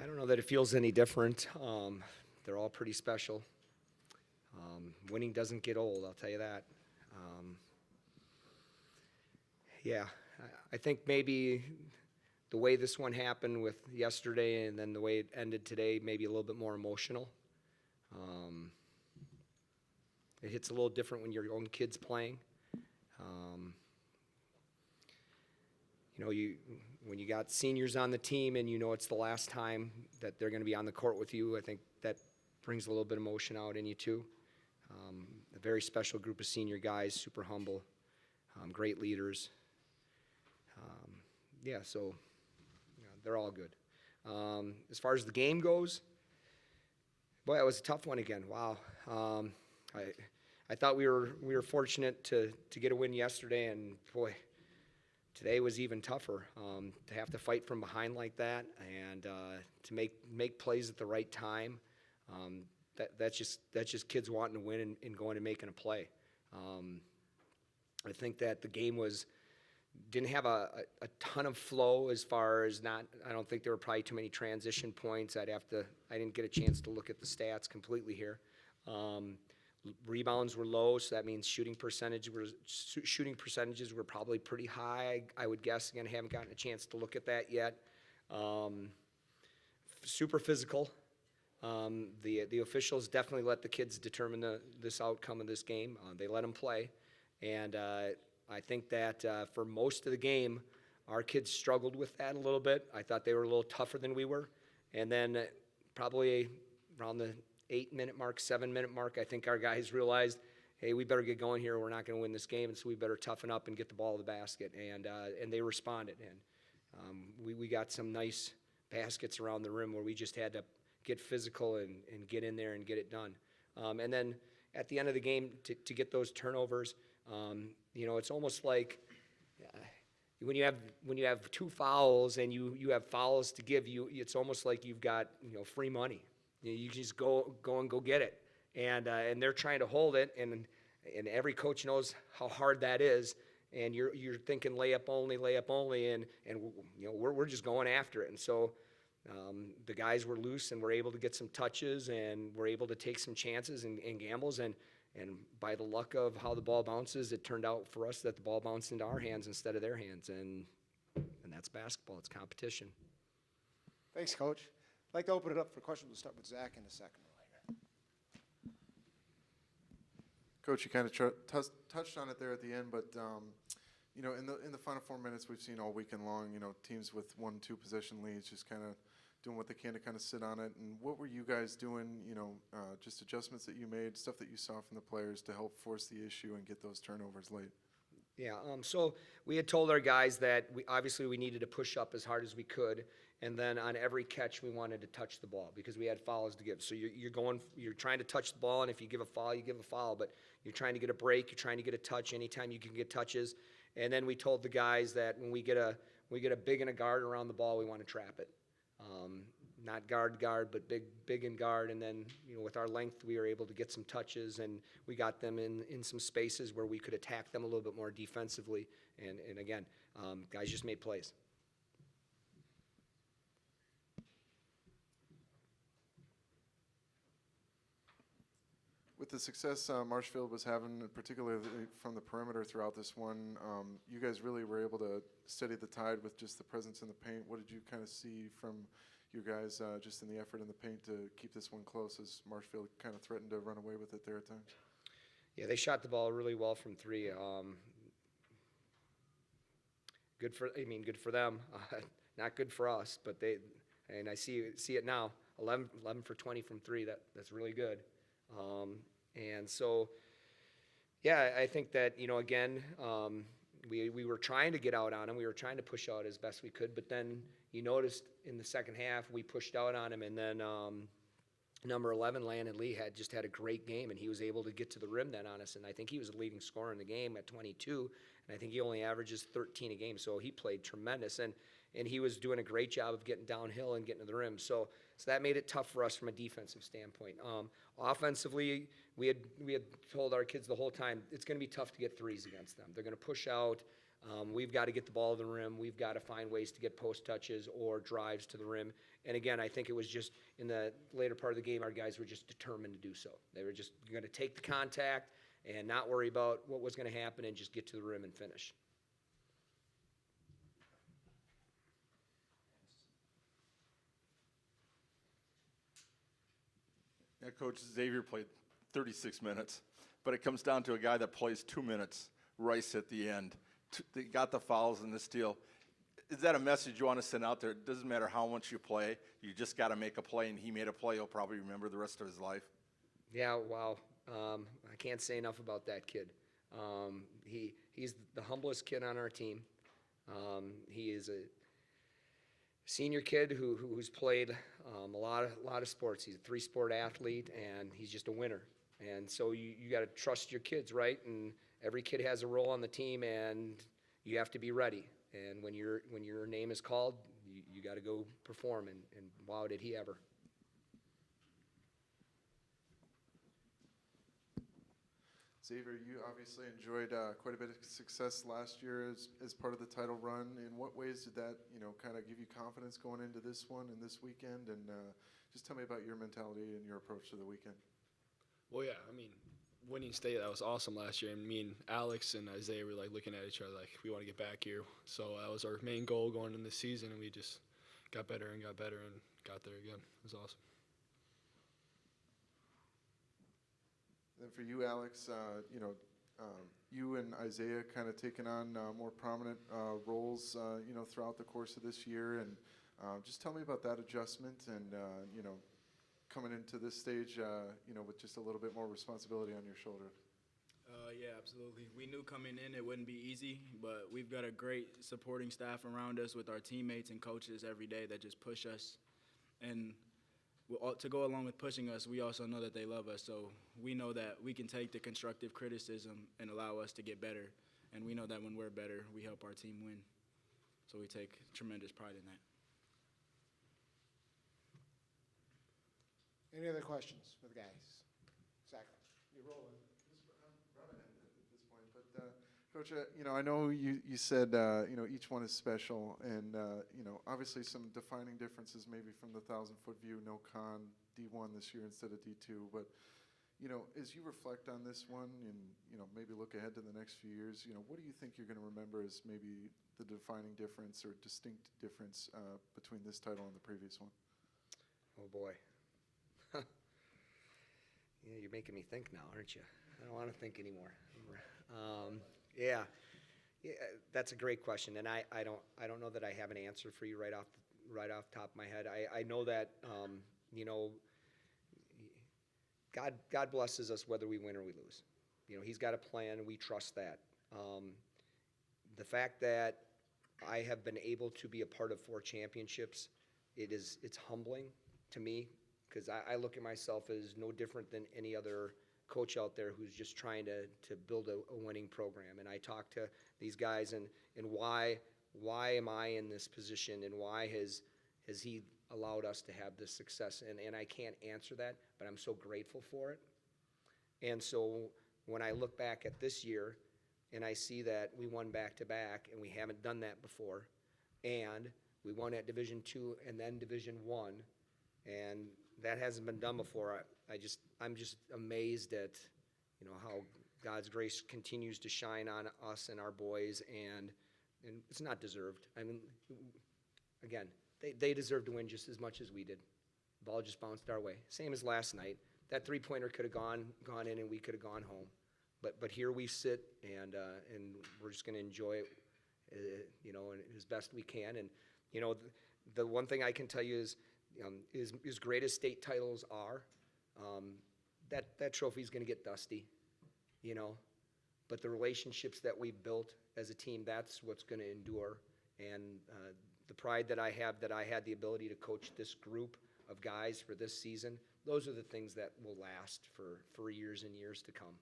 I don't know that it feels any different. They're all pretty special. Winning doesn't get old, I'll tell you that. Yeah, I think maybe the way this one happened with yesterday and then the way it ended today, maybe a little bit more emotional. It hits a little different when your own kid's playing. When you got seniors on the team and you know it's the last time that they're going to be on the court with you, I think that brings a little bit of emotion out in you too. A very special group of senior guys, super humble, great leaders. So they're all good. As far as the game goes, boy, it was a tough one again. Wow. I thought we were fortunate to get a win yesterday, and boy, today was even tougher. To have to fight from behind like that and to make plays at the right time. That's just kids wanting to win and going and making a play. I think that the game didn't have a ton of flow as far as I don't think there were probably too many transition points. I didn't get a chance to look at the stats completely here. Rebounds were low, so that means shooting percentages were probably pretty high, I would guess. Again, I haven't gotten a chance to look at that yet. Super physical. The officials definitely let the kids determine this outcome of this game. They let them play, and I think that for most of the game, our kids struggled with that a little bit. I thought they were a little tougher than we were, and then probably around the 8-minute mark, 7-minute mark, I think our guys realized, hey, we better get going here. We're not going to win this game, and so we better toughen up and get the ball to the basket. And they responded, and we got some nice baskets around the rim where we just had to get physical and get in there and get it done. And then at the end of the game, to get those turnovers, it's almost like when you have two fouls and you have fouls to give you, it's almost like you've got free money. You just go and go get it, and they're trying to hold it, and every coach knows how hard that is, and you're thinking layup only, and we're just going after it, and so the guys were loose and were able to get some touches and were able to take some chances and gambles, and by the luck of how the ball bounces, it turned out for us that the ball bounced into our hands instead of their hands, and that's basketball. It's competition. Thanks, Coach. I'd like to open it up for questions. We'll start with Zach in a second. Coach, you kind of touched on it there at the end, but in the final 4 minutes, we've seen all weekend long, teams with 1-2 possession leads just kind of doing what they can to kind of sit on it. And what were you guys doing? Just adjustments that you made, stuff that you saw from the players to help force the issue and get those turnovers late. Yeah, so we had told our guys that we needed to push up as hard as we could, and then on every catch we wanted to touch the ball because we had fouls to give. So you're trying to touch the ball, and if you give a foul, you give a foul. But you're trying to get a break, you're trying to get a touch anytime you can get touches. And then we told the guys that when we get a big and a guard around the ball, we want to trap it. Not guard, but big and guard, and then with our length we were able to get some touches, and we got them in some spaces where we could attack them a little bit more defensively, and again, guys just made plays. With the success Marshfield was having, particularly from the perimeter throughout this one, you guys really were able to steady the tide with just the presence in the paint. What did you kind of see from you guys just in the effort in the paint to keep this one close as Marshfield kind of threatened to run away with it there at times? Yeah, they shot the ball really well from three. Good for them. Not good for us, but I see it now. 11 for 20 from three. That's really good. And so, yeah, I think that, again, we were trying to get out on him. We were trying to push out as best we could. But then you noticed in the second half we pushed out on him. And then number 11, Landon Lee, had a great game. And he was able to get to the rim then on us. And I think he was the leading scorer in the game at 22. And I think he only averages 13 a game. So he played tremendous. And he was doing a great job of getting downhill and getting to the rim. So that made it tough for us from a defensive standpoint. Offensively, we had told our kids the whole time it's going to be tough to get threes against them. They're going to push out. We've got to get the ball to the rim. We've got to find ways to get post touches or drives to the rim. And again, I think it was just in the later part of the game, our guys were just determined to do so. They were just going to take the contact and not worry about what was going to happen and just get to the rim and finish. Yeah, Coach, Xavier played 36 minutes, but it comes down to a guy that plays 2 minutes, Rice at the end. They got the fouls and the steal. Is that a message you want to send out there? It doesn't matter how much you play. You just got to make a play, and he made a play he'll probably remember the rest of his life. Yeah, wow. I can't say enough about that kid. He's the humblest kid on our team. He is a senior kid who's played a lot of sports. He's a 3-sport athlete, and he's just a winner. And so you got to trust your kids, right? And every kid has a role on the team, and you have to be ready. And when your name is called, you got to go perform. And wow, did he ever! Xavier, you obviously enjoyed quite a bit of success last year as part of the title run. In what ways did that, kind of give you confidence going into this one and this weekend? And just tell me about your mentality and your approach to the weekend. Well, yeah, I mean, winning state, that was awesome last year. And me and Alex and Isaiah were looking at each other we want to get back here. So that was our main goal going into the season, and we just got better and got there again. It was awesome. Then for you, Alex, you and Isaiah kind of taken on more prominent roles, throughout the course of this year. And just tell me about that adjustment and, coming into this stage, with just a little bit more responsibility on your shoulder. Yeah, absolutely. We knew coming in it wouldn't be easy, but we've got a great supporting staff around us with our teammates and coaches every day that just push us. And to go along with pushing us, we also know that they love us. So we know that we can take the constructive criticism and allow us to get better. And we know that when we're better, we help our team win. So we take tremendous pride in that. Any other questions for the guys? Zach, you're rolling. Coach, I know you said, each one is special, and, obviously some defining differences maybe from the 1,000-foot view, no con, D1 this year instead of D2, but, as you reflect on this one and, maybe look ahead to the next few years, what do you think you're going to remember as maybe the defining difference or distinct difference between this title and the previous one? Oh, boy. Yeah, you're making me think now, aren't you? I don't want to think anymore. Yeah, that's a great question, and I don't know that I have an answer for you right off the top of my head. I know that God blesses us whether we win or we lose. He's got a plan, and we trust that. The fact that I have been able to be a part of 4 championships, it's humbling to me, because I look at myself as no different than any other coach out there who's just trying to build a winning program. And I talk to these guys and why am I in this position, and why has he allowed us to have this success? And I can't answer that, but I'm so grateful for it. And so when I look back at this year and I see that we won back-to-back, and we haven't done that before, and we won at Division II and then Division I, and that hasn't been done before. I'm just amazed at how God's grace continues to shine on us and our boys, and it's not deserved. I mean, again, they deserve to win just as much as we did. The ball just bounced our way. Same as last night. That 3-pointer could have gone in, and we could have gone home. But here we sit, and we're just going to enjoy it, as best we can. And the one thing I can tell you is, as great as state titles are, that trophy's going to get dusty, but the relationships that we've built as a team, that's what's going to endure. And the pride that I have that I had the ability to coach this group of guys for this season, those are the things that will last for years and years to come.